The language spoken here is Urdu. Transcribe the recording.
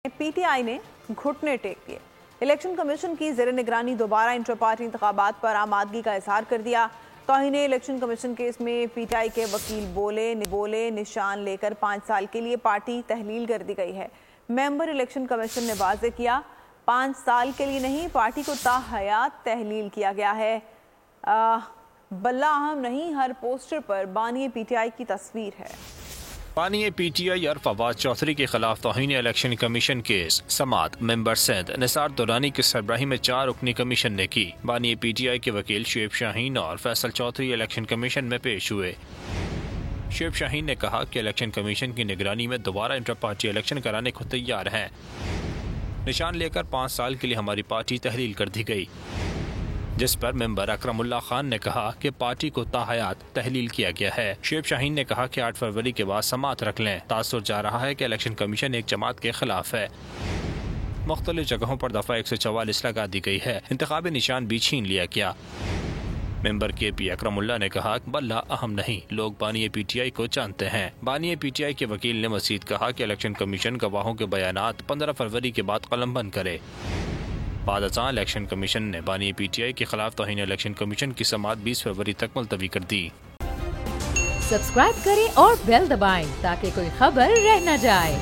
پی ٹی آئی نے گھٹنے ٹیک دیے۔ الیکشن کمیشن کی زیر نگرانی دوبارہ انٹر پارٹی انتخابات پر آمادگی کا اظہار کر دیا۔ توہین الیکشن کمیشن کیس میں پی ٹی آئی کے وکیل بولے نشان لے کر 5 سال کے لیے پارٹی تحلیل کر دی گئی ہے۔ ممبر الیکشن کمیشن نے واضح کیا 5 سال کے لیے نہیں، پارٹی کو تا حیات تحلیل کیا گیا ہے۔ بلہ اہم نہیں، ہر پوسٹر پر بانی پی ٹی آئی کی تصویر ہے۔ بانی پی ٹی آئی اور فواد چودھری کے خلاف توہین الیکشن کمیشن کیس سماعت ممبر سندھ نثار درانی کی سربراہی میں 4 رکنی کمیشن نے کی۔ بانی پی ٹی آئی کے وکیل شعیب شاہین اور فیصل چودھری الیکشن کمیشن میں پیش ہوئے۔ شعیب شاہین نے کہا کہ الیکشن کمیشن کی نگرانی میں دوبارہ انٹر پارٹی الیکشن کرانے کو تیار ہیں۔ نشان لے کر 5 سال کے لیے ہماری پارٹی تحلیل کر دی گئی، جس پر ممبر اکرم اللہ خان نے کہا کہ پارٹی کو تا حیات تحلیل کیا گیا ہے۔ شعیب شاہین نے کہا کہ 8 فروری کے بعد سماعت رکھ لیں۔ تاثر جا رہا ہے کہ الیکشن کمیشن ایک جماعت کے خلاف ہے۔ مختلف جگہوں پر دفعہ 144 لگا دی گئی ہے، انتخابی نشان بھی چھین لیا گیا۔ ممبر کے پی اکرم اللہ نے کہا بلہ اہم نہیں، لوگ بانی پی ٹی آئی کو جانتے ہیں۔ بانی پی ٹی آئی کے وکیل نے مزید کہا کہ الیکشن کمیشن گواہوں کے بیانات 15 فروری کے بعد قلم بند کرے۔ بعد ازاں الیکشن کمیشن نے بانی پی ٹی آئی کے خلاف توہین الیکشن کمیشن کی سماعت 20 فروری تک ملتوی کر دی۔ سبسکرائب کریں اور بیل دبائیں تاکہ کوئی خبر رہ نہ جائے۔